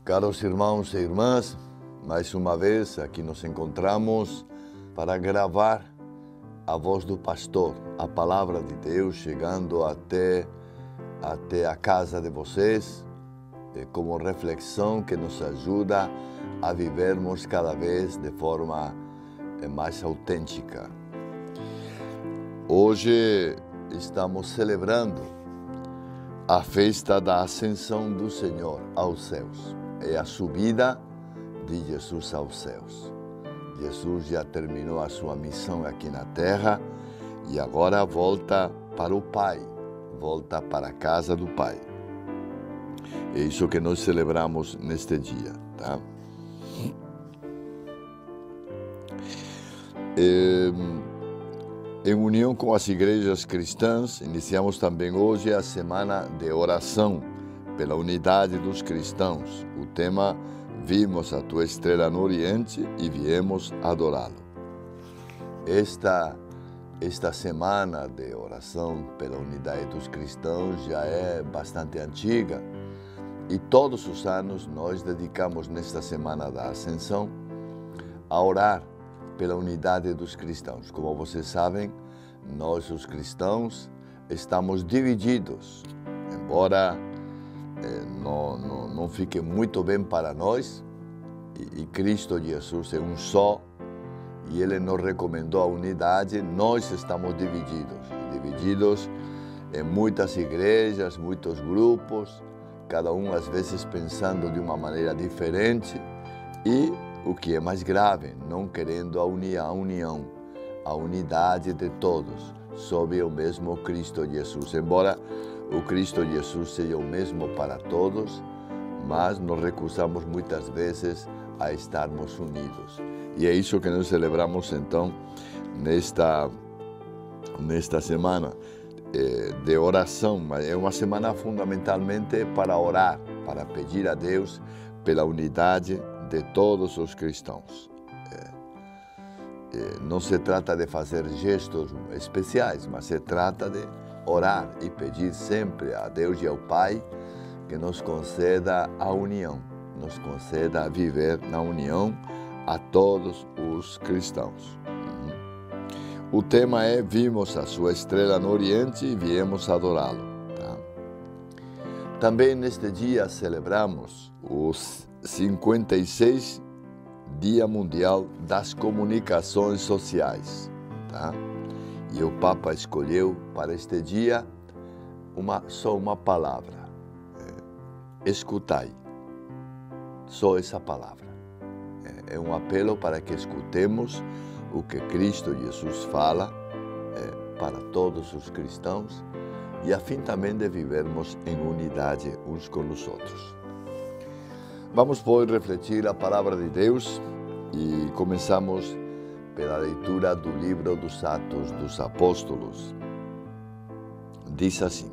Caros irmãos e irmãs, mais uma vez aqui nos encontramos para gravar a voz do pastor, a palavra de Deus chegando até a casa de vocês, como reflexão que nos ajuda a vivermos cada vez de forma mais autêntica. Hoje estamos celebrando a festa da ascensão do Senhor aos céus. É a subida de Jesus aos céus. Jesus já terminou a sua missão aqui na terra e agora volta para o Pai, volta para a casa do Pai. É isso que nós celebramos neste dia, tá? Em união com as igrejas cristãs, iniciamos também hoje a semana de oração pela unidade dos cristãos. O tema: vimos a tua estrela no Oriente e viemos adorá-lo. Esta semana de oração pela unidade dos cristãos já é bastante antiga e todos os anos nós dedicamos nesta semana da Ascensão a orar pela unidade dos cristãos. Como vocês sabem, nós os cristãos estamos divididos, embora não fique muito bem para nós, e Cristo Jesus é um só, e Ele nos recomendou a unidade. Nós estamos divididos em muitas igrejas, muitos grupos, cada um às vezes pensando de uma maneira diferente e, o que é mais grave, não querendo a união, a unidade de todos, sob o mesmo Cristo Jesus. Embora o Cristo Jesus seja o mesmo para todos, mas nos recusamos muitas vezes a estarmos unidos. E é isso que nós celebramos então nesta semana de oração. Mas é uma semana fundamentalmente para orar, para pedir a Deus pela unidade de todos os cristãos. Não se trata de fazer gestos especiais, mas se trata de orar e pedir sempre a Deus e ao Pai que nos conceda a união, nos conceda viver na união a todos os cristãos. O tema é: vimos a sua estrela no Oriente e viemos adorá-lo. Tá? Também neste dia celebramos os 56 Dia Mundial das Comunicações Sociais. Tá? E o Papa escolheu para este dia só uma palavra: escutai. Só essa palavra. É um apelo para que escutemos o que Cristo Jesus fala para todos os cristãos e a fim também de vivermos em unidade uns com os outros. Vamos, pois, refletir a palavra de Deus e começamos pela leitura do livro dos Atos dos Apóstolos. Diz assim: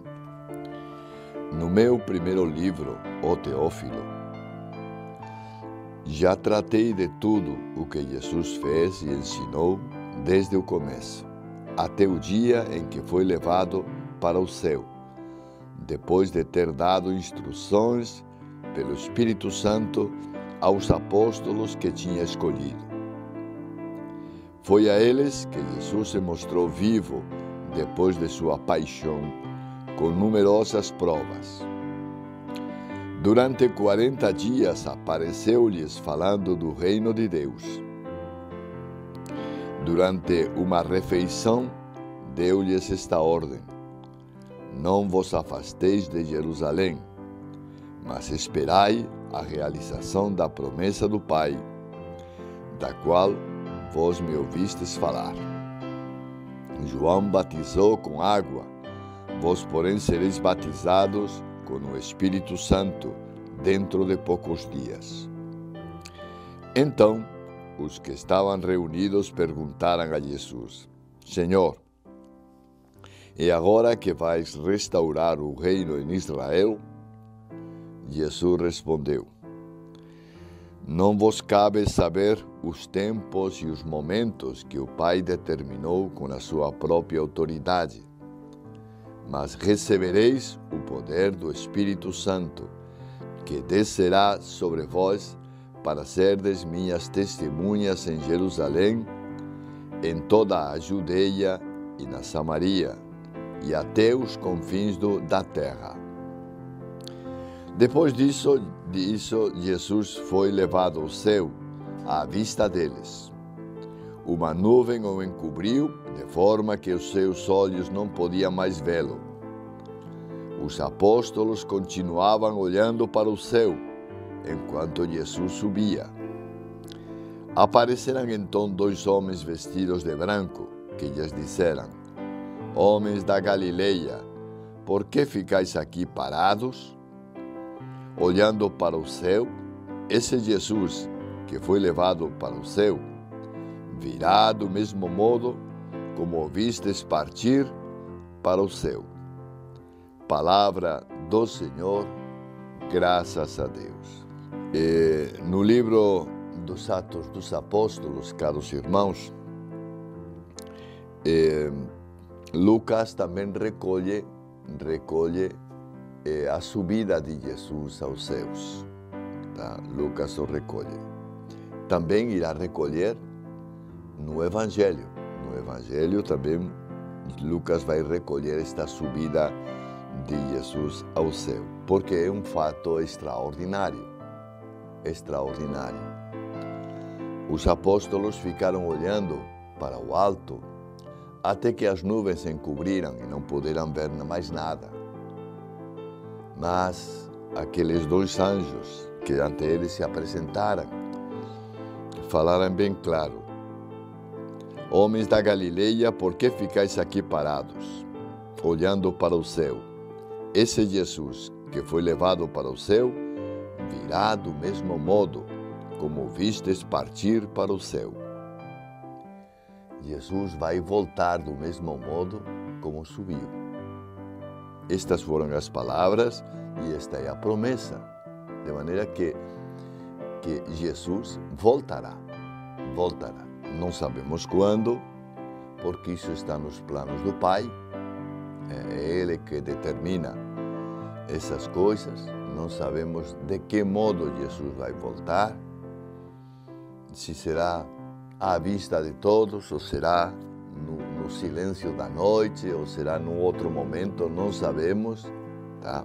no meu primeiro livro, ó Teófilo, já tratei de tudo o que Jesus fez e ensinou desde o começo, até o dia em que foi levado para o céu, depois de ter dado instruções pelo Espírito Santo aos apóstolos que tinha escolhido. Foi a eles que Jesus se mostrou vivo depois de sua paixão, com numerosas provas. Durante 40 dias apareceu-lhes falando do reino de Deus. Durante uma refeição, deu-lhes esta ordem: não vos afasteis de Jerusalém, mas esperai a realização da promessa do Pai, da qual vós me ouvistes falar. João batizou com água, vós, porém, sereis batizados com o Espírito Santo dentro de poucos dias. Então, os que estavam reunidos perguntaram a Jesus: Senhor, é agora que vais restaurar o reino em Israel? Jesus respondeu: não vos cabe saber os tempos e os momentos que o Pai determinou com a sua própria autoridade, mas recebereis o poder do Espírito Santo, que descerá sobre vós para serdes minhas testemunhas em Jerusalém, em toda a Judeia e na Samaria, e até os confins da terra. Depois disso, Jesus foi levado ao céu, à vista deles. Uma nuvem o encobriu, de forma que os seus olhos não podiam mais vê-lo. Os apóstolos continuavam olhando para o céu, enquanto Jesus subia. Apareceram então dois homens vestidos de branco, que lhes disseram: Homens da Galileia, por que ficais aqui parados? Olhando para o céu, esse Jesus que foi levado para o céu, virá do mesmo modo como o vistes partir para o céu. Palavra do Senhor, graças a Deus. No livro dos Atos dos Apóstolos, caros irmãos, Lucas também recolhe a subida de Jesus aos céus. Tá? Lucas o recolhe. Também irá recolher no Evangelho. No Evangelho também Lucas vai recolher esta subida de Jesus ao céu, porque é um fato extraordinário. Extraordinário. Os apóstolos ficaram olhando para o alto até que as nuvens se encobriram e não puderam ver mais nada. Mas aqueles dois anjos que ante eles se apresentaram falaram bem claro: Homens da Galileia, por que ficais aqui parados, olhando para o céu? Esse Jesus que foi levado para o céu virá do mesmo modo como vistes partir para o céu. Jesus vai voltar do mesmo modo como subiu. Estas foram as palavras e esta é a promessa, de maneira que Jesus voltará. Não sabemos quando, porque isso está nos planos do Pai. É Ele que determina essas coisas. Não sabemos de que modo Jesus vai voltar, se será à vista de todos, ou será no silêncio da noite, ou será num outro momento, não sabemos, tá?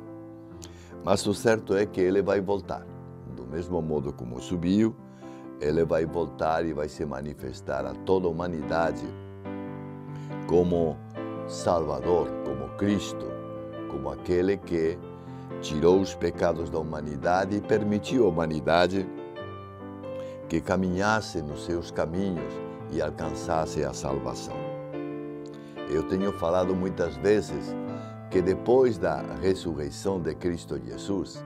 Mas o certo é que Ele vai voltar. Do mesmo modo como subiu, Ele vai voltar e vai se manifestar a toda a humanidade como Salvador, como Cristo, como aquele que tirou os pecados da humanidade e permitiu à humanidade que caminhasse nos seus caminhos e alcançasse a salvação. Eu tenho falado muitas vezes que depois da ressurreição de Cristo Jesus,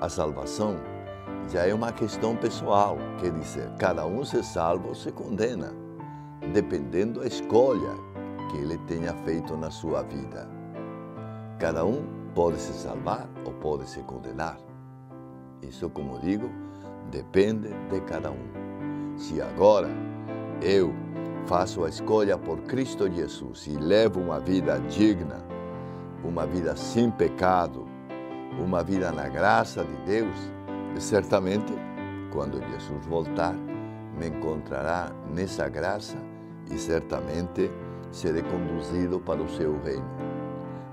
a salvação já é uma questão pessoal, quer dizer, cada um se salva ou se condena, dependendo da escolha que ele tenha feito na sua vida. Cada um pode se salvar ou pode se condenar. Isso, como digo, depende de cada um. Se agora eu faço a escolha por Cristo Jesus e levo uma vida digna, uma vida sem pecado, uma vida na graça de Deus, certamente, quando Jesus voltar, me encontrará nessa graça e certamente serei conduzido para o seu reino.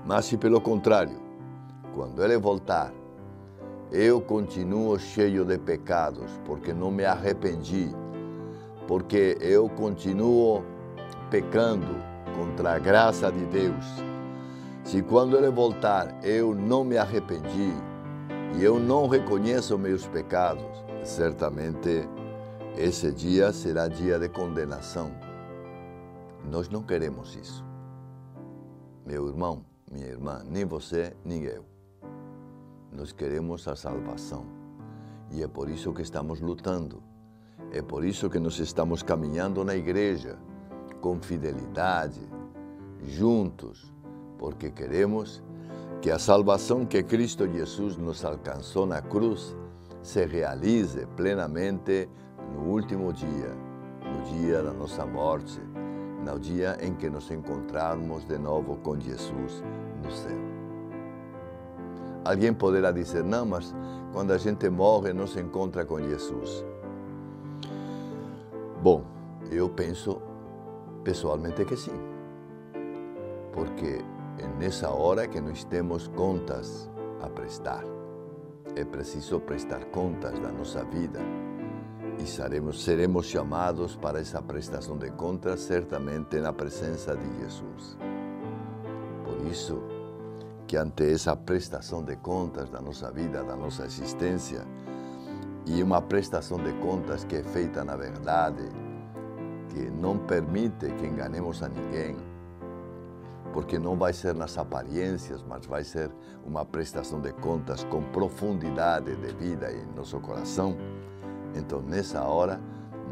Mas se pelo contrário, quando Ele voltar, eu continuo cheio de pecados, porque não me arrependi, porque eu continuo pecando contra a graça de Deus. Se quando Ele voltar eu não me arrependi e eu não reconheço meus pecados, certamente esse dia será dia de condenação. Nós não queremos isso. Meu irmão, minha irmã, nem você, nem eu. Nós queremos a salvação. E é por isso que estamos lutando. É por isso que nós estamos caminhando na igreja, com fidelidade, juntos, porque queremos que a salvação que Cristo Jesus nos alcançou na cruz se realize plenamente no último dia, no dia da nossa morte, no dia em que nos encontrarmos de novo com Jesus no céu. Alguém poderá dizer, não, mas quando a gente morre não se encontra com Jesus. Bom, eu penso pessoalmente que sim, porque é nessa hora que nós temos contas a prestar. É preciso prestar contas da nossa vida e seremos chamados para essa prestação de contas certamente na presença de Jesus. Por isso que ante essa prestação de contas da nossa vida, da nossa existência, e uma prestação de contas que é feita na verdade, que não permite que enganemos a ninguém, porque não vai ser nas aparências, mas vai ser uma prestação de contas com profundidade de vida em nosso coração. Então, nessa hora,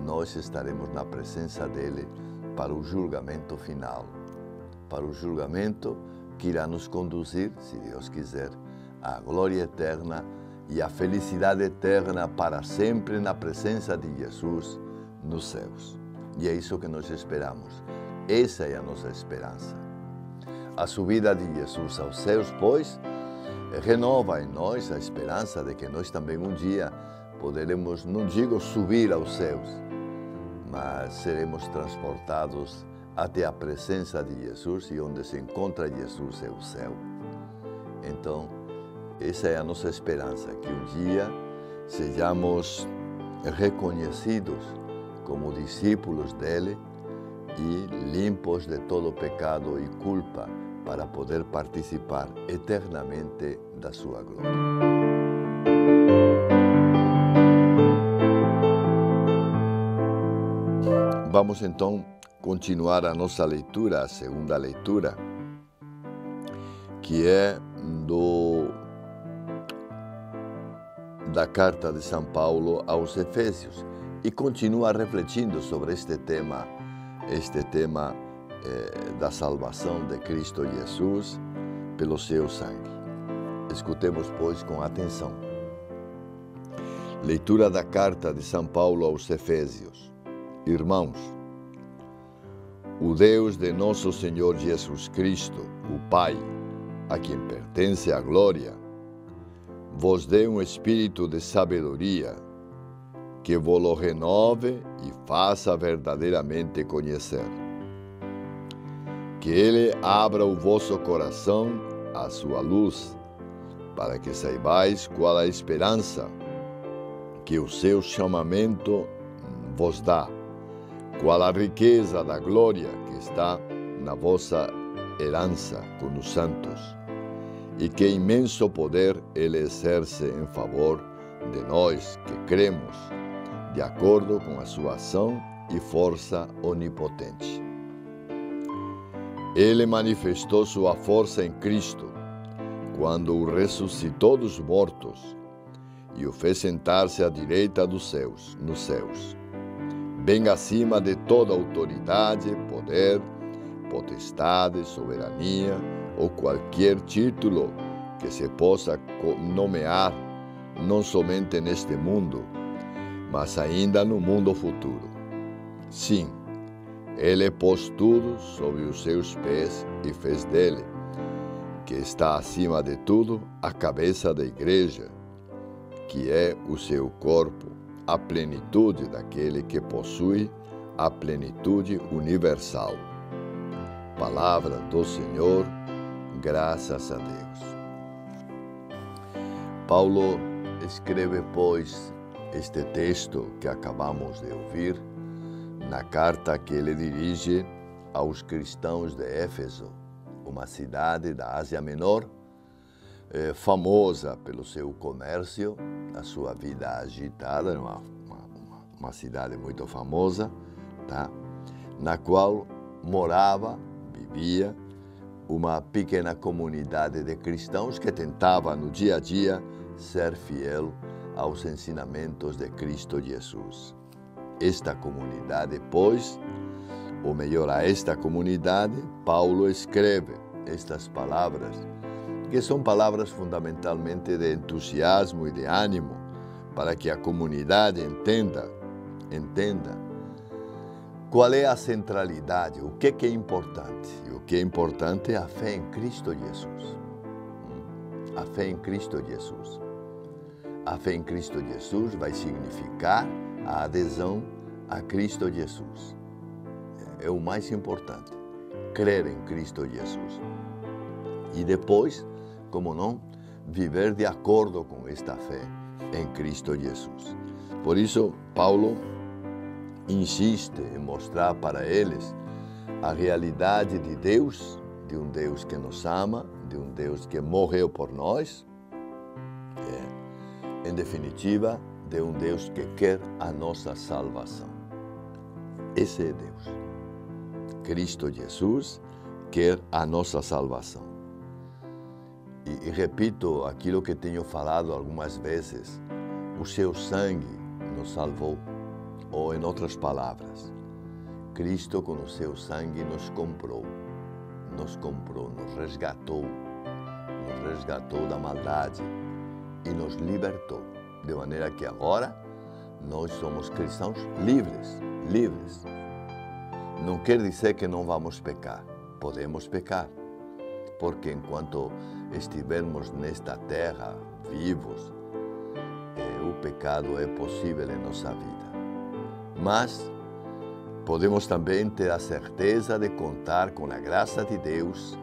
nós estaremos na presença dele para o julgamento final, para o julgamento que irá nos conduzir, se Deus quiser, à glória eterna e à felicidade eterna para sempre na presença de Jesus nos céus. E é isso que nós esperamos. Essa é a nossa esperança. A subida de Jesus aos céus, pois, renova em nós a esperança de que nós também um dia poderemos, não digo subir aos céus, mas seremos transportados até a presença de Jesus, e onde se encontra Jesus é o céu. Então, essa é a nossa esperança, que um dia sejamos reconhecidos como discípulos dele e limpos de todo pecado e culpa para poder participar eternamente da sua glória. Vamos então continuar a nossa leitura, a segunda leitura, que é da carta de São Paulo aos Efésios, e continua refletindo sobre este tema da salvação de Cristo Jesus pelo seu sangue. Escutemos, pois, com atenção. Leitura da carta de São Paulo aos Efésios. Irmãos, o Deus de nosso Senhor Jesus Cristo, o Pai, a quem pertence a glória, vos dê um espírito de sabedoria, que vos renove e faça verdadeiramente conhecer. Que Ele abra o vosso coração à sua luz, para que saibais qual a esperança que o seu chamamento vos dá, qual a riqueza da glória que está na vossa herança com os santos, e que imenso poder Ele exerce em favor de nós que cremos, de acordo com a sua ação e força onipotente. Ele manifestou sua força em Cristo, quando o ressuscitou dos mortos e o fez sentar-se à direita dos céus, nos céus, bem acima de toda autoridade, poder, potestade, soberania ou qualquer título que se possa nomear, não somente neste mundo, mas ainda no mundo futuro. Sim, Ele pôs tudo sob os seus pés e fez dele, que está acima de tudo, a cabeça da igreja, que é o seu corpo, a plenitude daquele que possui a plenitude universal. Palavra do Senhor, graças a Deus. Paulo escreve, pois, este texto que acabamos de ouvir na carta que ele dirige aos cristãos de Éfeso, uma cidade da Ásia Menor, famosa pelo seu comércio, a sua vida agitada, uma cidade muito famosa, tá? Na qual vivia uma pequena comunidade de cristãos que tentava no dia a dia ser fiel aos ensinamentos de Cristo Jesus. Esta comunidade, pois, ou melhor, a esta comunidade, Paulo escreve estas palavras, que são palavras fundamentalmente de entusiasmo e de ânimo, para que a comunidade entenda qual é a centralidade, o que é importante. E o que é importante é a fé em Cristo Jesus. a fé em Cristo Jesus. A fé em Cristo Jesus vai significar a adesão a Cristo Jesus. É o mais importante, crer em Cristo Jesus. E depois, como não, viver de acordo com esta fé em Cristo Jesus. Por isso, Paulo insiste em mostrar para eles a realidade de Deus, de um Deus que nos ama, de um Deus que morreu por nós, em definitiva, de um Deus que quer a nossa salvação. Esse é Deus. Cristo Jesus quer a nossa salvação. E repito aquilo que tenho falado algumas vezes, o seu sangue nos salvou, ou em outras palavras, Cristo com o seu sangue nos comprou, nos resgatou da maldade e nos libertou, de maneira que agora nós somos cristãos livres. Não quer dizer que não vamos pecar, podemos pecar, porque enquanto estivermos nesta terra vivos, o pecado é possível em nossa vida. Mas podemos também ter a certeza de contar com a graça de Deus,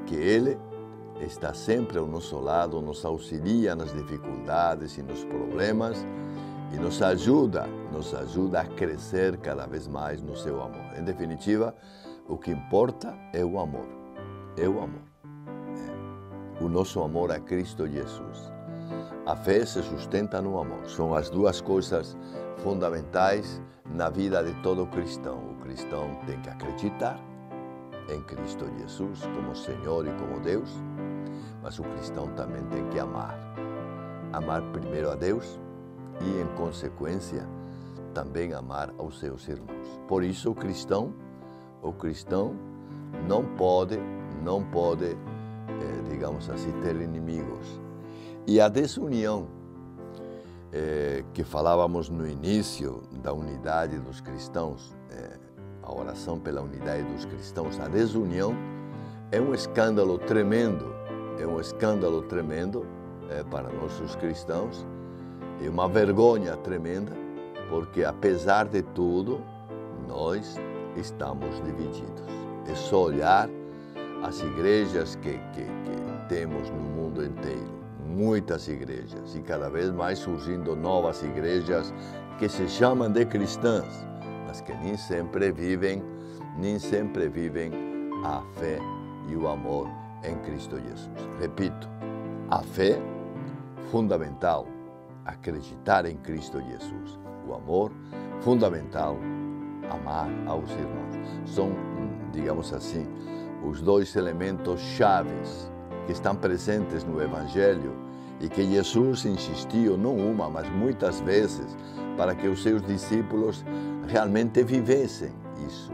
que Ele está sempre ao nosso lado, nos auxilia nas dificuldades e nos problemas e nos ajuda a crescer cada vez mais no seu amor. Em definitiva, o que importa é o amor. O nosso amor a Cristo Jesus. A fé se sustenta no amor. São as duas coisas fundamentais na vida de todo cristão. O cristão tem que acreditar em Cristo Jesus como Senhor e como Deus, mas o cristão também tem que amar. Amar primeiro a Deus e, em consequência, também amar aos seus irmãos. Por isso, o cristão não pode, digamos assim, ter inimigos. E a desunião que falávamos no início da unidade dos cristãos, a oração pela unidade dos cristãos, a desunião é um escândalo tremendo, para nós os cristãos, é uma vergonha tremenda, porque apesar de tudo, nós estamos divididos. É só olhar as igrejas que temos no mundo inteiro, muitas igrejas, e cada vez mais surgindo novas igrejas que se chamam de cristãs, mas que nem sempre vivem a fé e o amor em Cristo Jesus. Repito, a fé, fundamental, acreditar em Cristo Jesus. O amor, fundamental, amar aos irmãos. São, digamos assim, os dois elementos chaves que estão presentes no Evangelho e que Jesus insistiu, não uma, mas muitas vezes, para que os seus discípulos realmente vivessem isso.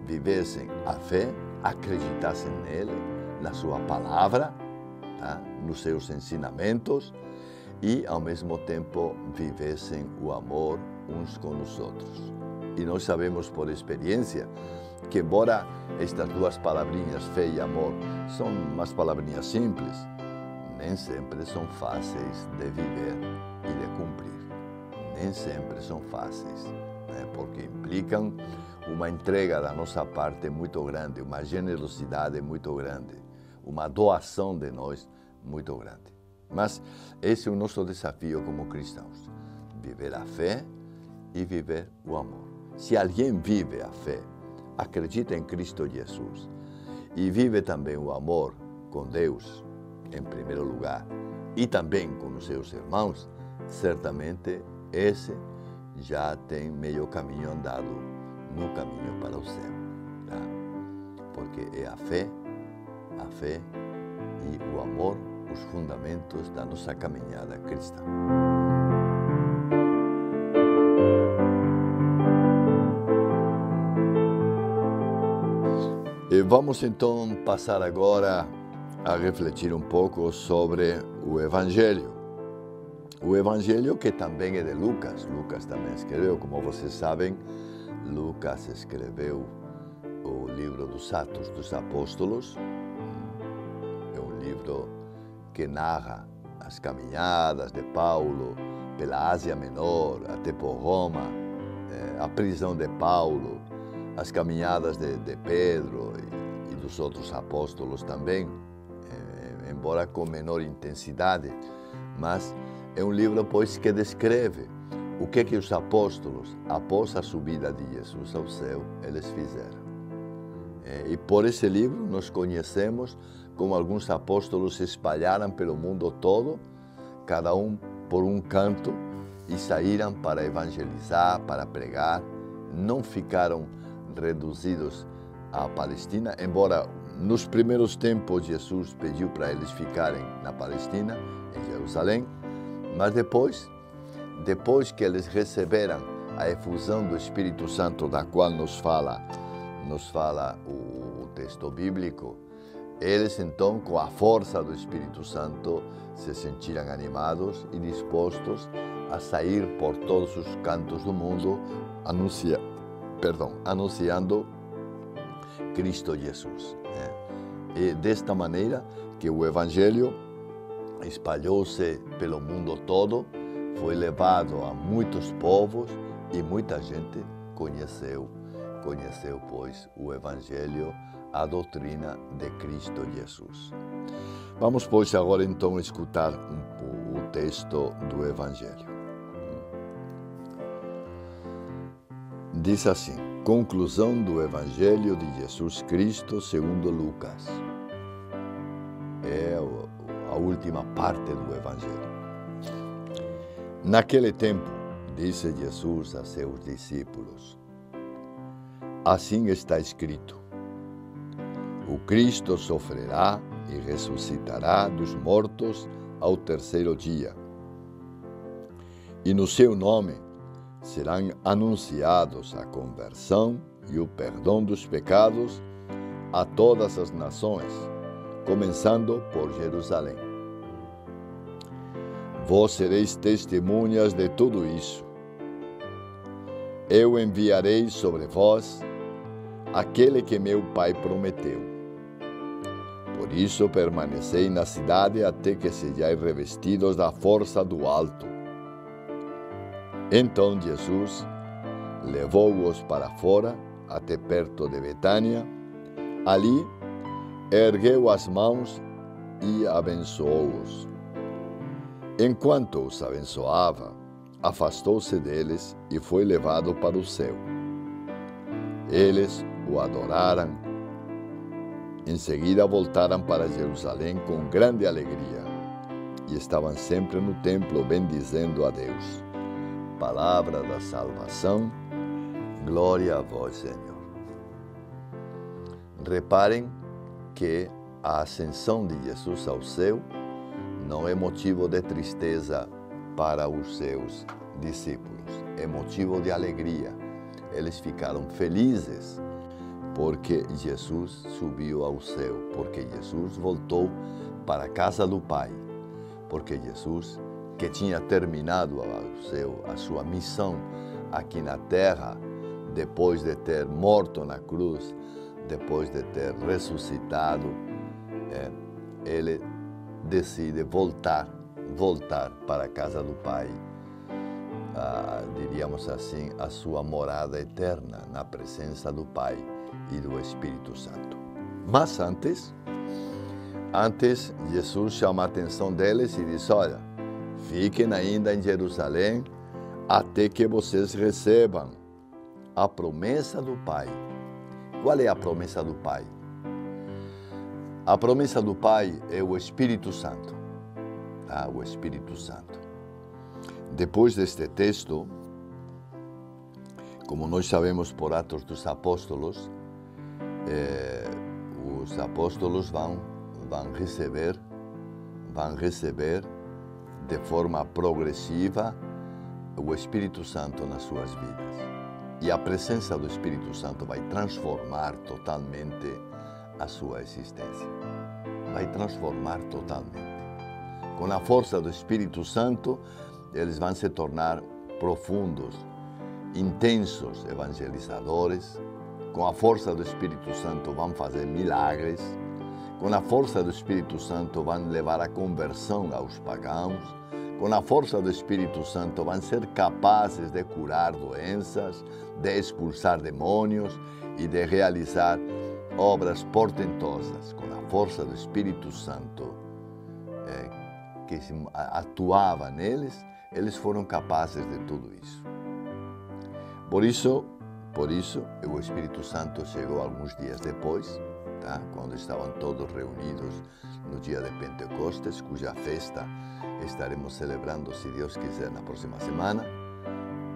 Vivessem a fé, acreditassem nele, na sua palavra, nos seus ensinamentos e, ao mesmo tempo, vivessem o amor uns com os outros. E nós sabemos por experiência que, embora estas duas palavrinhas, fé e amor, são umas palavrinhas simples, nem sempre são fáceis de viver e de cumprir. Nem sempre são fáceis, porque implicam uma entrega da nossa parte muito grande, uma generosidade muito grande, uma doação de nós muito grande. Mas esse é o nosso desafio como cristãos, viver a fé e viver o amor. Se alguém vive a fé, acredita em Cristo Jesus e vive também o amor com Deus, em primeiro lugar, e também com os seus irmãos, certamente esse já tem meio caminho andado no caminho para o céu. Porque é a fé e o amor os fundamentos da nossa caminhada cristã. E vamos então passar agora a refletir um pouco sobre o Evangelho. O Evangelho que também é de Lucas. Lucas também escreveu, como vocês sabem, Lucas escreveu o livro dos Atos dos Apóstolos. É um livro que narra as caminhadas de Paulo pela Ásia Menor, até por Roma, a prisão de Paulo, as caminhadas de Pedro e dos outros apóstolos também, embora com menor intensidade, mas é um livro, pois, que descreve o que os apóstolos, após a subida de Jesus ao céu, eles fizeram. E por esse livro nós conhecemos como alguns apóstolos se espalharam pelo mundo todo, cada um por um canto, e saíram para evangelizar, para pregar. Não ficaram reduzidos à Palestina, embora nos primeiros tempos Jesus pediu para eles ficarem na Palestina, em Jerusalém, mas depois que eles receberam a efusão do Espírito Santo, da qual nos fala o texto bíblico, eles então, com a força do Espírito Santo, se sentiram animados e dispostos a sair por todos os cantos do mundo, anunciando Cristo Jesus. E desta maneira que o Evangelho espalhou-se pelo mundo todo, foi levado a muitos povos e muita gente conheceu, pois, o Evangelho, a doutrina de Cristo Jesus. Vamos, pois, agora então escutar o texto do Evangelho. Diz assim: conclusão do Evangelho de Jesus Cristo segundo Lucas. É a última parte do Evangelho. Naquele tempo, disse Jesus a seus discípulos: assim está escrito: o Cristo sofrerá e ressuscitará dos mortos ao terceiro dia. E no seu nome serão anunciados a conversão e o perdão dos pecados a todas as nações, começando por Jerusalém. Vós sereis testemunhas de tudo isso. Eu enviarei sobre vós aquele que meu Pai prometeu. Por isso permanecei na cidade até que sejais revestidos da força do alto. Então Jesus levou-os para fora, até perto de Betânia. Ali ergueu as mãos e abençoou-os. Enquanto os abençoava, afastou-se deles e foi levado para o céu. Eles o adoraram. Em seguida voltaram para Jerusalém com grande alegria e estavam sempre no templo bendizendo a Deus. Palavra da salvação, glória a vós, Senhor. Reparem que a ascensão de Jesus ao céu não é motivo de tristeza para os seus discípulos, é motivo de alegria. Eles ficaram felizes porque Jesus subiu ao céu, porque Jesus voltou para a casa do Pai, porque Jesus, que tinha terminado a sua missão aqui na terra, depois de ter morto na cruz, depois de ter ressuscitado, ele decide voltar para a casa do Pai, diríamos assim, a sua morada eterna na presença do Pai e do Espírito Santo. Mas antes Jesus chama a atenção deles e diz: olha, fiquem ainda em Jerusalém até que vocês recebam a promessa do Pai. Qual é a promessa do Pai? A promessa do Pai é o Espírito Santo. O Espírito Santo. Depois deste texto, como nós sabemos por Atos dos Apóstolos, os apóstolos vão receber de forma progressiva o Espírito Santo nas suas vidas. E a presença do Espírito Santo vai transformar totalmente a sua existência. Vai transformar totalmente. Com a força do Espírito Santo, eles vão se tornar profundos, intensos evangelizadores. Com a força do Espírito Santo vão fazer milagres. Com a força do Espírito Santo vão levar a conversão aos pagãos. Com a força do Espírito Santo vão ser capazes de curar doenças, de expulsar demônios e de realizar obras portentosas. Com a força do Espírito Santo que atuava neles, eles foram capazes de tudo isso. Por isso, o Espírito Santo chegou alguns dias depois, tá? Quando estavam todos reunidos no dia de Pentecostes, cuja festa estaremos celebrando, se Deus quiser, na próxima semana.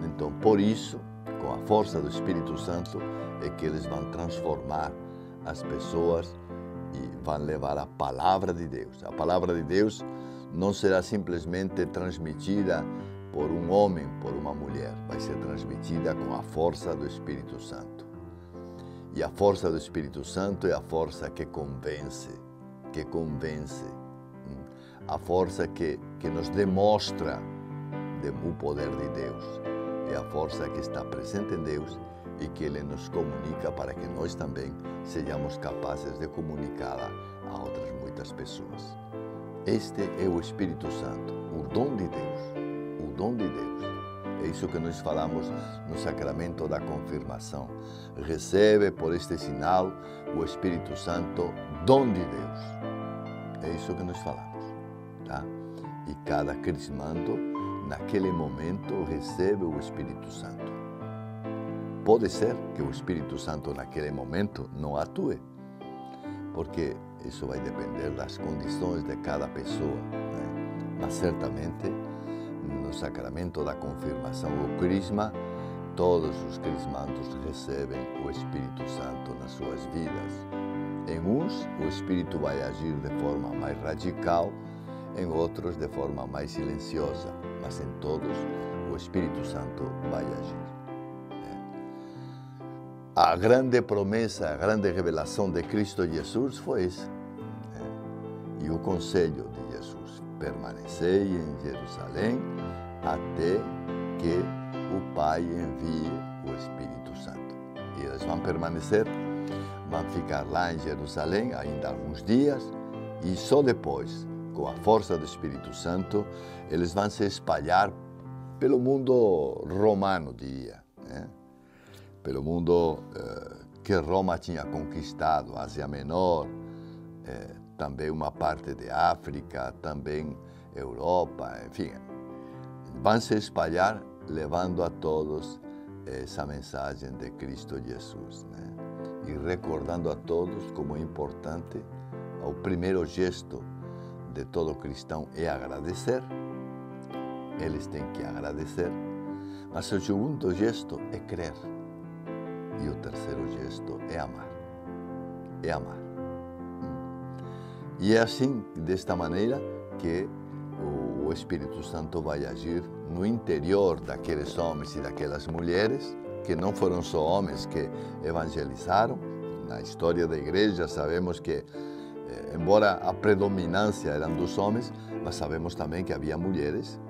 Então, por isso, com a força do Espírito Santo, é que eles vão transformar as pessoas e vão levar a palavra de Deus. A palavra de Deus não será simplesmente transmitida por um homem, por uma mulher. Vai ser transmitida com a força do Espírito Santo. E a força do Espírito Santo é a força que convence. A força que nos demonstra o poder de Deus. É a força que está presente em Deus e que Ele nos comunica para que nós também sejamos capazes de comunicá-la a outras muitas pessoas. Este é o Espírito Santo, o dom de Deus, o dom de Deus. É isso que nós falamos no sacramento da confirmação. Recebe por este sinal o Espírito Santo, dom de Deus. É isso que nós falamos, tá? E cada crismando, naquele momento, recebe o Espírito Santo. Pode ser que o Espírito Santo, naquele momento, não atue, porque isso vai depender das condições de cada pessoa, né? Mas certamente, no sacramento da confirmação, o crisma, todos os crismandos recebem o Espírito Santo nas suas vidas. Em uns, o Espírito vai agir de forma mais radical, em outros, de forma mais silenciosa, mas em todos, o Espírito Santo vai agir. A grande promessa, a grande revelação de Cristo Jesus foi essa. E o conselho de Jesus: permanecei em Jerusalém até que o Pai envie o Espírito Santo. E eles vão permanecer, vão ficar lá em Jerusalém ainda alguns dias, e só depois, com a força do Espírito Santo, eles vão se espalhar pelo mundo romano, diria, né? Pelo mundo que Roma tinha conquistado, Ásia Menor, também uma parte de África, também Europa, enfim. Vão se espalhar levando a todos essa mensagem de Cristo Jesus, né? E recordando a todos como é importante, o primeiro gesto de todo cristão é agradecer. Eles têm que agradecer. Mas o segundo gesto é crer. E o terceiro gesto é amar. É amar. E é assim, desta maneira, que o Espírito Santo vai agir no interior daqueles homens e daquelas mulheres, que não foram só homens que evangelizaram. Na história da igreja sabemos que, embora a predominância eram dos homens, mas sabemos também que havia mulheres,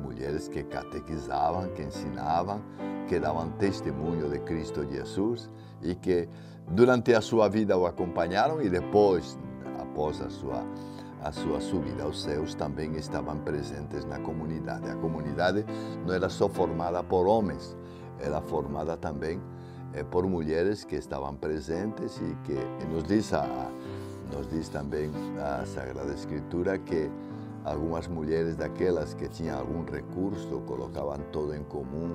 mulheres que catequizavam, que ensinavam, que davam testemunho de Cristo Jesus e que durante a sua vida o acompanharam e depois, após a sua subida aos céus, também estavam presentes na comunidade. A comunidade não era só formada por homens, era formada também por mulheres que estavam presentes e que nos diz também a Sagrada Escritura que algumas mulheres daquelas que tinham algum recurso colocavam tudo em comum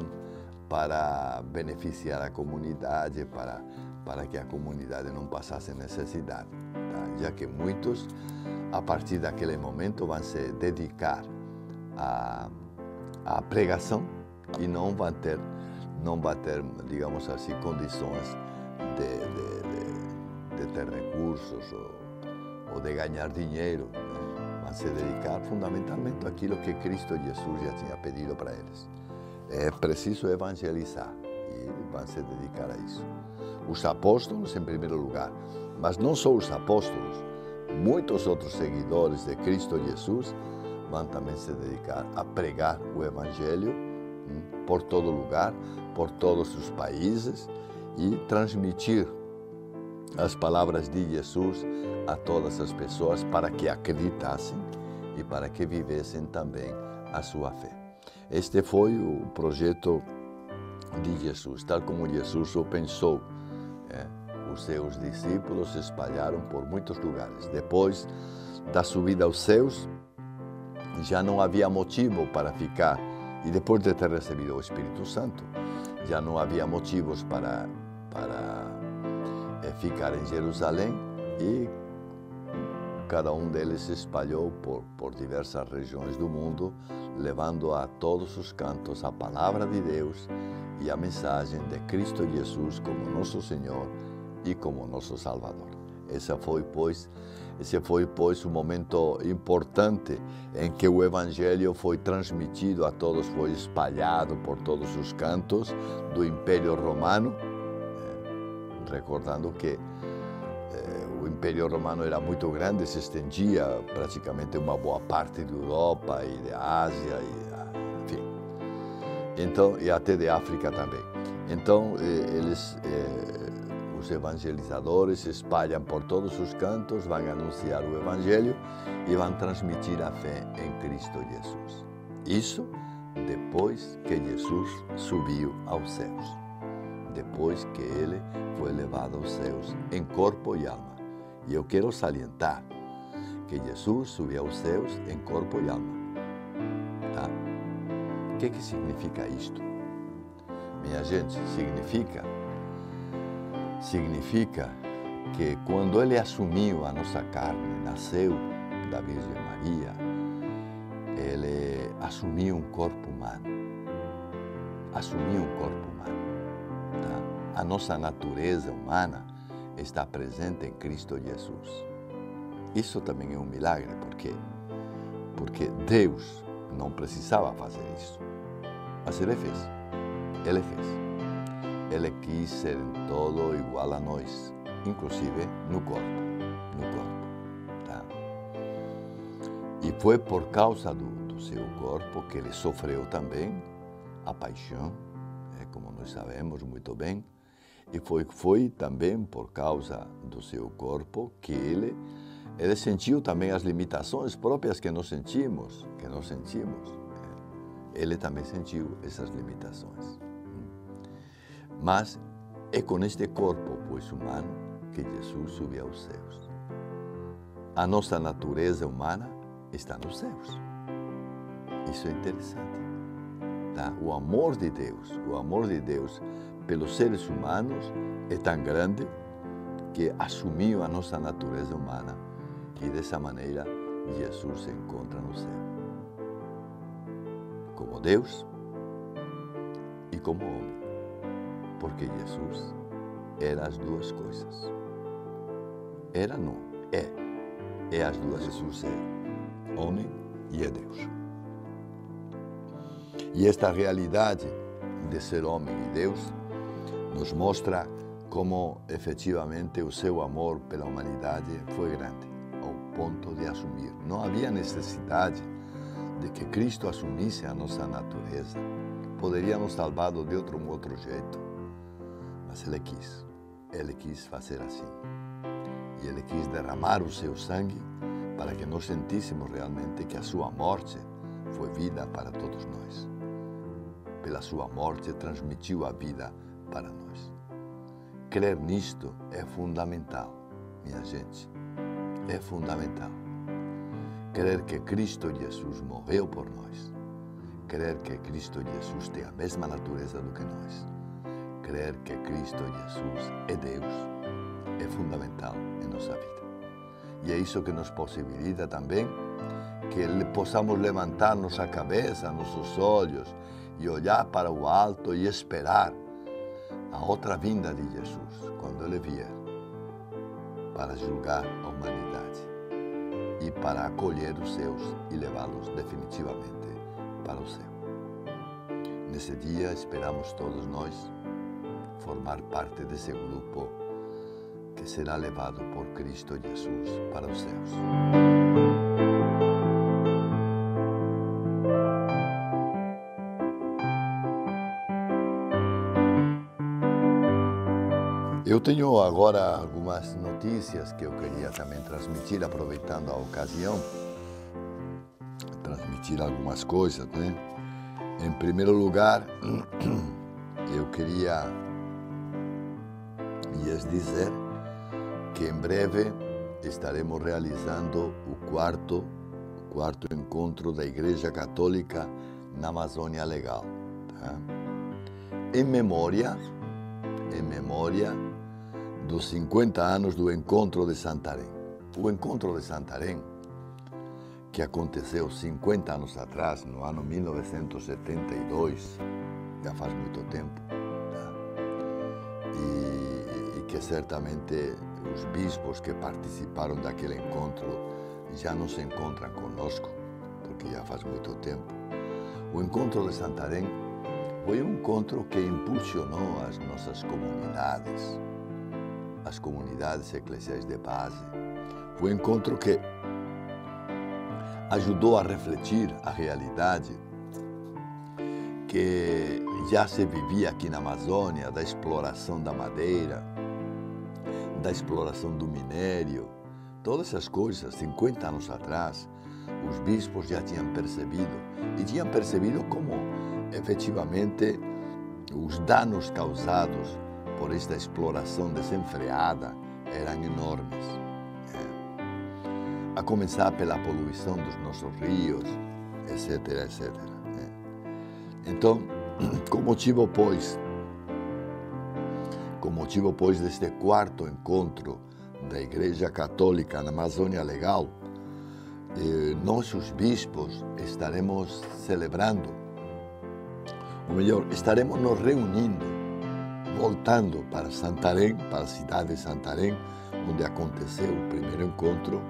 para beneficiar a comunidade, para que a comunidade não passasse necessidade, tá? Já que muitos, a partir daquele momento, vão se dedicar à pregação e não vão ter, digamos assim, condições de ter recursos ou de ganhar dinheiro, né? Vão se dedicar fundamentalmente àquilo que Cristo Jesus já tinha pedido para eles. É preciso evangelizar e vão se dedicar a isso. Os apóstolos, em primeiro lugar, mas não só os apóstolos, muitos outros seguidores de Cristo Jesus vão também se dedicar a pregar o Evangelho por todo lugar, por todos os países e transmitir as palavras de Jesus a todas as pessoas para que acreditassem e para que vivessem também a sua fé. Este foi o projeto de Jesus, tal como Jesus o pensou. Os seus discípulos se espalharam por muitos lugares. Depois da subida aos céus, já não havia motivo para ficar. E depois de ter recebido o Espírito Santo, já não havia motivos para ficar em Jerusalém, e cada um deles se espalhou por diversas regiões do mundo, levando a todos os cantos a palavra de Deus e a mensagem de Cristo Jesus como nosso Senhor e como nosso Salvador. Esse foi, pois, um momento importante em que o Evangelho foi transmitido a todos, foi espalhado por todos os cantos do Império Romano, recordando que o Império Romano era muito grande, se estendia praticamente uma boa parte da Europa e da Ásia, enfim, então, e até de África também. Então, os evangelizadores se espalham por todos os cantos, vão anunciar o Evangelho e vão transmitir a fé em Cristo Jesus. Isso depois que Jesus subiu aos céus, depois que ele foi levado aos céus em corpo e alma. E eu quero salientar que Jesus subiu aos céus em corpo e alma. Tá? O que significa isto? Minha gente, significa que quando ele assumiu a nossa carne, nasceu da Virgem Maria, ele assumiu um corpo humano. Tá? A nossa natureza humana está presente em Cristo Jesus. Isso também é um milagre, porque Deus não precisava fazer isso, mas Ele fez. Ele quis ser em todo igual a nós, inclusive no corpo, tá? E foi por causa do seu corpo que ele sofreu também a paixão, como nós sabemos muito bem, e foi também por causa do seu corpo que ele sentiu também as limitações próprias que nós sentimos. Ele também sentiu essas limitações. Mas é com este corpo, pois, humano, que Jesus subiu aos céus. A nossa natureza humana está nos céus. Isso é interessante. Tá? O amor de Deus pelos seres humanos é tão grande que assumiu a nossa natureza humana, e dessa maneira Jesus se encontra no céu. Como Deus e como homem. Porque Jesus era as duas coisas. Era não, é as duas. Jesus é homem e é Deus. E esta realidade de ser homem e Deus nos mostra como efetivamente o seu amor pela humanidade foi grande, ao ponto de assumir. Não havia necessidade de que Cristo assumisse a nossa natureza. Poderíamos salvá-lo de outro jeito. Mas Ele quis fazer assim. E Ele quis derramar o seu sangue para que nós sentíssemos realmente que a sua morte foi vida para todos nós. Pela sua morte transmitiu a vida para nós. Crer nisto é fundamental, minha gente. É fundamental. Crer que Cristo Jesus morreu por nós. Crer que Cristo Jesus tem a mesma natureza do que nós. Crer que Cristo Jesus é Deus é fundamental em nossa vida. E é isso que nos possibilita também que possamos levantar nossa cabeça, nossos olhos e olhar para o alto e esperar a outra vinda de Jesus, quando Ele vier, para julgar a humanidade e para acolher os seus e levá-los definitivamente para o céu. Nesse dia esperamos todos nós formar parte desse grupo que será levado por Cristo Jesus para os céus. Eu tenho agora algumas notícias que eu queria também transmitir, aproveitando a ocasião, transmitir algumas coisas, né? Em primeiro lugar, eu queria lhes dizer que em breve estaremos realizando o quarto encontro da Igreja Católica na Amazônia Legal, tá? Em memória dos 50 anos do Encontro de Santarém. O Encontro de Santarém, que aconteceu 50 anos atrás, no ano 1972, já faz muito tempo, tá? E que certamente os bispos que participaram daquele encontro já não se encontram conosco, porque já faz muito tempo. O Encontro de Santarém foi um encontro que impulsionou as nossas comunidades, as comunidades eclesiais de base. Foi um encontro que ajudou a refletir a realidade que já se vivia aqui na Amazônia, da exploração da madeira, da exploração do minério, todas essas coisas, 50 anos atrás, os bispos já tinham percebido, e tinham percebido como efetivamente os danos causados por esta exploração desenfreada eram enormes. A começar pela poluição dos nossos rios, etc, etc. Então, com motivo, pois, deste quarto encontro da Igreja Católica na Amazônia Legal, nós, os bispos, estaremos celebrando, ou melhor, estaremos nos reunindo, voltando para Santarém, para a cidade de Santarém, onde aconteceu o primeiro encontro,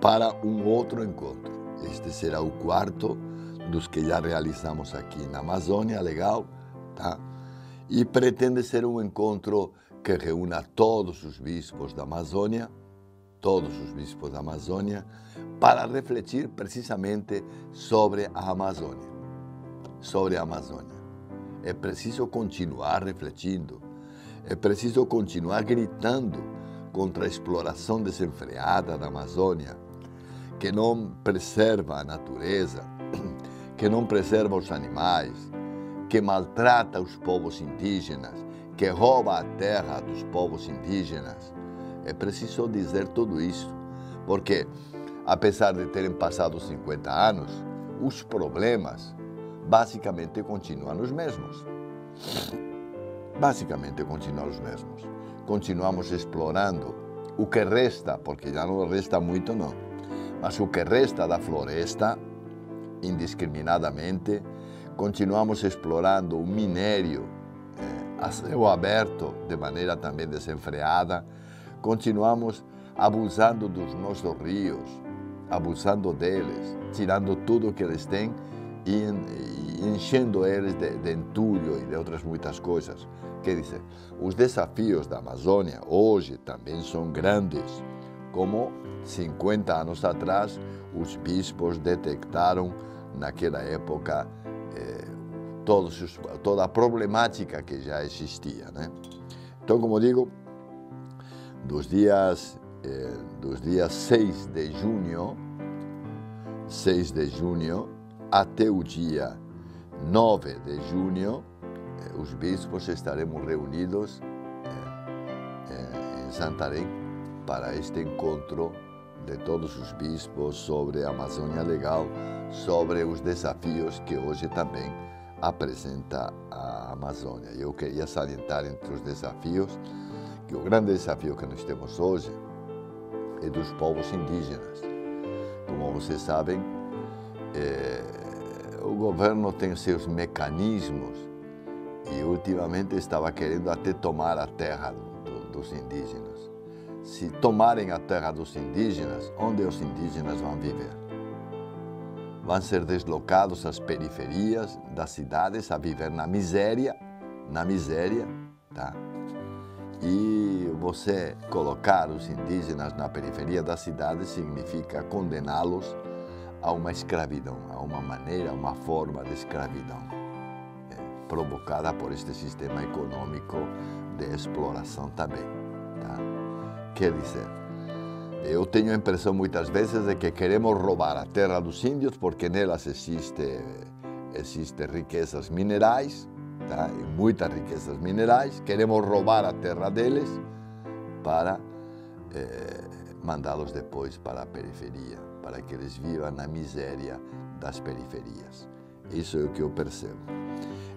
para um outro encontro. Este será o quarto dos que já realizamos aqui na Amazônia Legal, tá? E pretende ser um encontro que reúna todos os bispos da Amazônia, para refletir precisamente sobre a Amazônia. É preciso continuar refletindo, é preciso continuar gritando contra a exploração desenfreada da Amazônia, que não preserva a natureza, que não preserva os animais, que maltrata os povos indígenas, que rouba a terra dos povos indígenas. É preciso dizer tudo isso, porque, apesar de terem passado 50 anos, os problemas basicamente continuam os mesmos. Continuamos explorando o que resta, porque já não resta muito, não, mas o que resta da floresta, indiscriminadamente. Continuamos explorando o minério a céu aberto, de maneira também desenfreada. Continuamos abusando dos nossos rios, abusando deles, tirando tudo que eles têm e enchendo eles de entulho e de outras muitas coisas. Quer dizer, os desafios da Amazônia hoje também são grandes, como 50 anos atrás os bispos detectaram naquela época toda a problemática que já existia, né? Então, como digo, dos dias 6 de junho até o dia 9 de junho, os bispos estaremos reunidos em Santarém para este encontro de todos os bispos sobre a Amazônia Legal, sobre os desafios que hoje também apresenta a Amazônia. Eu queria salientar entre os desafios que o grande desafio que nós temos hoje é dos povos indígenas. Como vocês sabem, o governo tem seus mecanismos e ultimamente estava querendo até tomar a terra dos indígenas. Se tomarem a terra dos indígenas, onde os indígenas vão viver? Vão ser deslocados às periferias das cidades a viver na miséria, tá? E você colocar os indígenas na periferia da cidade significa condená-los a uma escravidão, a uma maneira, uma forma de escravidão provocada por este sistema econômico de exploração também. Tá? Quer dizer, eu tenho a impressão muitas vezes de que queremos roubar a terra dos índios porque nelas existem riquezas minerais, tá? E muitas riquezas minerais. Queremos roubar a terra deles para mandá-los depois para a periferia, para que eles vivam na miséria das periferias. Isso é o que eu percebo.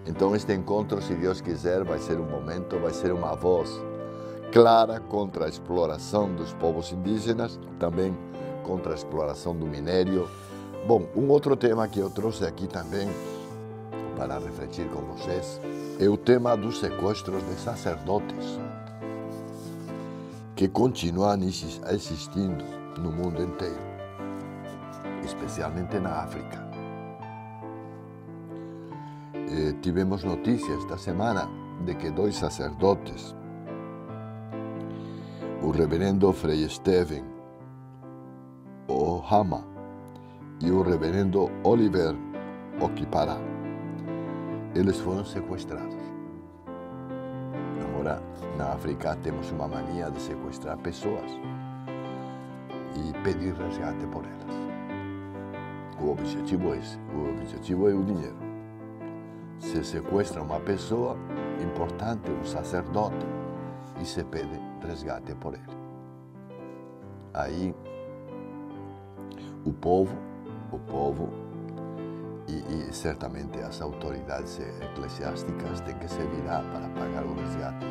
Então este encontro, se Deus quiser, vai ser um momento, vai ser uma voz clara contra a exploração dos povos indígenas, também contra a exploração do minério. Bom, um outro tema que eu trouxe aqui também para refletir com vocês é o tema dos sequestros de sacerdotes, que continuam existindo no mundo inteiro, especialmente na África. Tivemos notícias esta semana de que 2 sacerdotes, o reverendo Frei Steven Ohama e o reverendo Oliver Okipara, eles foram sequestrados. Agora, na África temos uma mania de sequestrar pessoas e pedir resgate por elas. O objetivo é esse, o objetivo é o dinheiro. Se sequestra uma pessoa importante, um sacerdote, e se pede resgate por ele. Aí o povo e certamente as autoridades eclesiásticas têm que se virar para pagar o resgate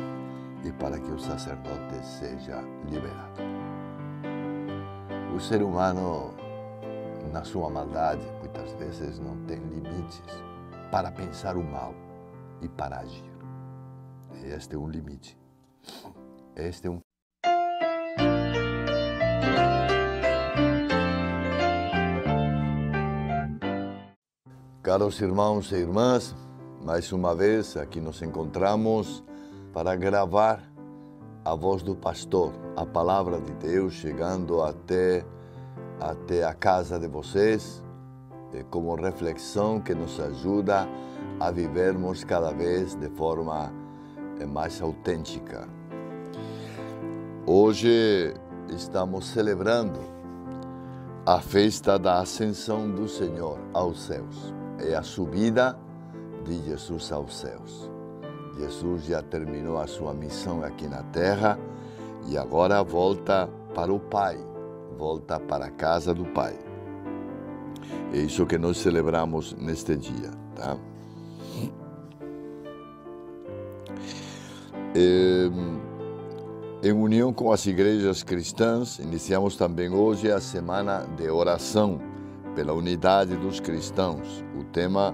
e para que o sacerdote seja liberado. O ser humano, na sua maldade, muitas vezes não tem limites para pensar o mal e para agir. Este é um limite. Este é um Caros irmãos e irmãs, mais uma vez aqui nos encontramos para gravar a voz do pastor, a palavra de Deus chegando até a casa de vocês, como reflexão que nos ajuda a vivermos cada vez de forma mais autêntica. Hoje estamos celebrando a festa da ascensão do Senhor aos céus. É a subida de Jesus aos céus. Jesus já terminou a sua missão aqui na terra e agora volta para o Pai, volta para a casa do Pai. É isso que nós celebramos neste dia, tá? Em união com as igrejas cristãs, iniciamos também hoje a semana de oração pela unidade dos cristãos. O tema: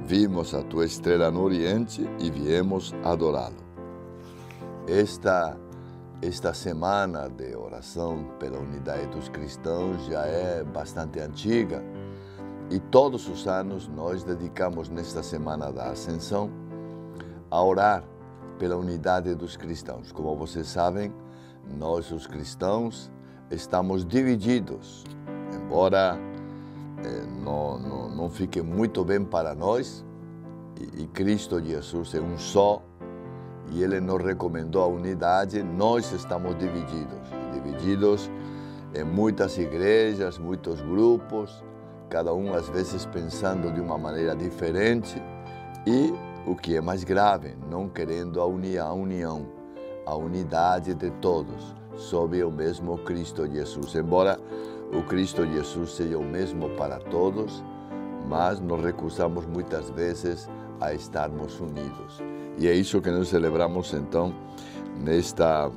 vimos a tua estrela no Oriente e viemos adorá-lo. Esta semana de oração pela unidade dos cristãos já é bastante antiga e todos os anos nós dedicamos nesta semana da Ascensão a orar pela unidade dos cristãos. Como vocês sabem, nós os cristãos estamos divididos, embora não fique muito bem para nós, e Cristo Jesus é um só, e Ele nos recomendou a unidade. Nós estamos divididos em muitas igrejas, muitos grupos, cada um às vezes pensando de uma maneira diferente e, o que é mais grave, não querendo a união, a unidade de todos, sob o mesmo Cristo Jesus. Embora o Cristo Jesus seja o mesmo para todos, mas nos recusamos muitas vezes a estarmos unidos. E é isso que nós celebramos então nesta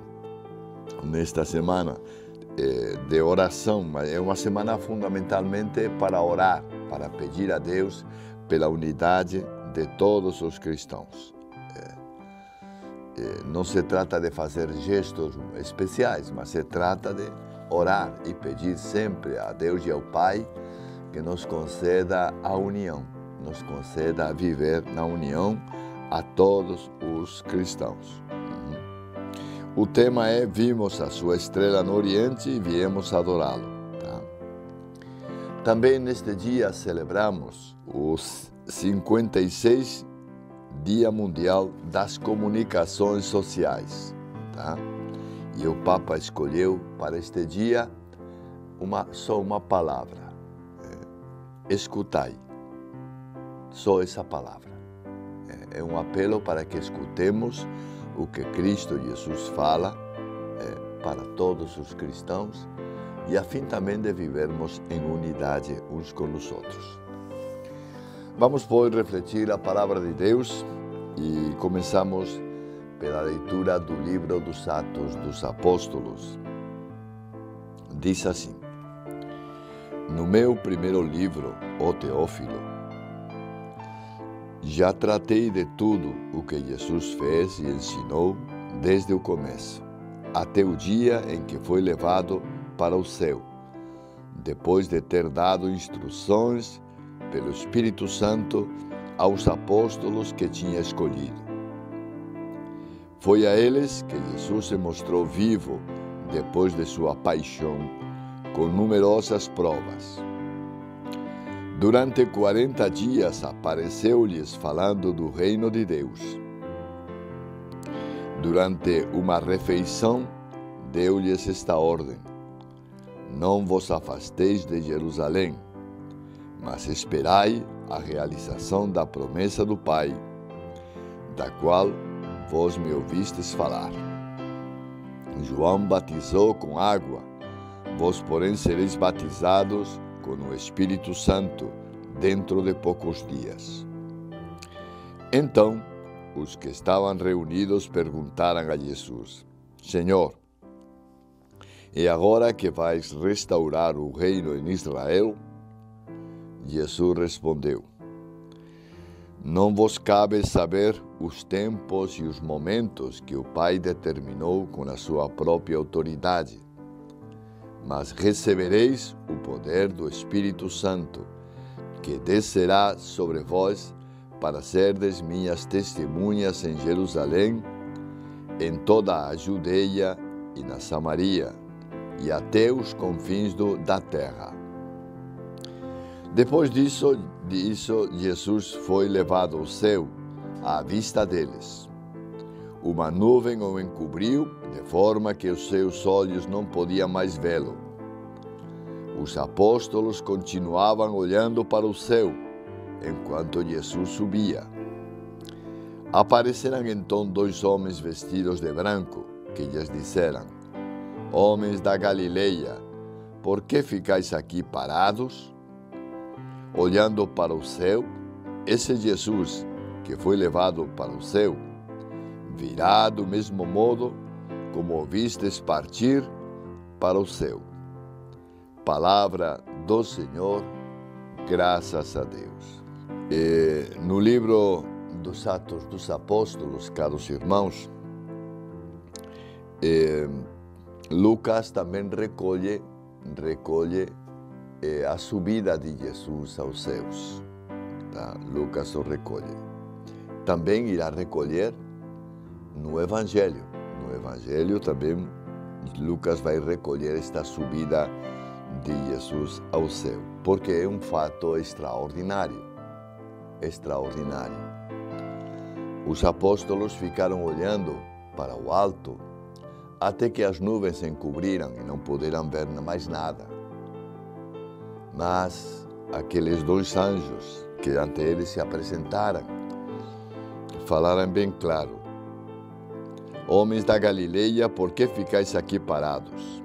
semana de oração. Mas é uma semana fundamentalmente para orar, para pedir a Deus pela unidade de todos os cristãos. Não se trata de fazer gestos especiais, mas se trata de orar e pedir sempre a Deus e ao Pai que nos conceda a união, nos conceda viver na união a todos os cristãos. O tema é: vimos a sua estrela no Oriente e viemos adorá-lo. Tá? Também neste dia celebramos os 56 Dia Mundial das Comunicações Sociais, tá? E o Papa escolheu para este dia só uma palavra, escutai, só essa palavra. É um apelo para que escutemos o que Cristo Jesus fala para todos os cristãos e a fim também de vivermos em unidade uns com os outros. Vamos, pois, refletir a palavra de Deus e começamos pela leitura do livro dos Atos dos Apóstolos. Diz assim: no meu primeiro livro, ó Teófilo, já tratei de tudo o que Jesus fez e ensinou desde o começo, até o dia em que foi levado para o céu, depois de ter dado instruções pelo Espírito Santo aos apóstolos que tinha escolhido. Foi a eles que Jesus se mostrou vivo depois de sua paixão, com numerosas provas. Durante 40 dias apareceu-lhes falando do reino de Deus. Durante uma refeição, deu-lhes esta ordem: não vos afasteis de Jerusalém, mas esperai a realização da promessa do Pai, da qual vós me ouvistes falar. João batizou com água, vós, porém, sereis batizados com o Espírito Santo dentro de poucos dias. Então, os que estavam reunidos perguntaram a Jesus: Senhor, e agora que vais restaurar o reino em Israel? Jesus respondeu: não vos cabe saber os tempos e os momentos que o Pai determinou com a sua própria autoridade, mas recebereis o poder do Espírito Santo, que descerá sobre vós para serdes minhas testemunhas em Jerusalém, em toda a Judeia e na Samaria, e até os confins da terra. Depois disso, Jesus foi levado ao céu, à vista deles. Uma nuvem o encobriu, de forma que os seus olhos não podiam mais vê-lo. Os apóstolos continuavam olhando para o céu, enquanto Jesus subia. Apareceram então dois homens vestidos de branco, que lhes disseram: homens da Galileia, por que ficais aqui parados? Olhando para o céu, esse Jesus que foi levado para o céu, virá do mesmo modo como o vistes partir para o céu. Palavra do Senhor, graças a Deus. No livro dos Atos dos Apóstolos, caros irmãos, Lucas também recolhe a subida de Jesus aos céus. Tá? Lucas o recolhe. Também irá recolher no Evangelho. No Evangelho também Lucas vai recolher esta subida de Jesus ao céu, porque é um fato extraordinário. Extraordinário. Os apóstolos ficaram olhando para o alto até que as nuvens se encobriram e não puderam ver mais nada. Mas aqueles dois anjos que ante eles se apresentaram falaram bem claro: homens da Galileia, por que ficais aqui parados?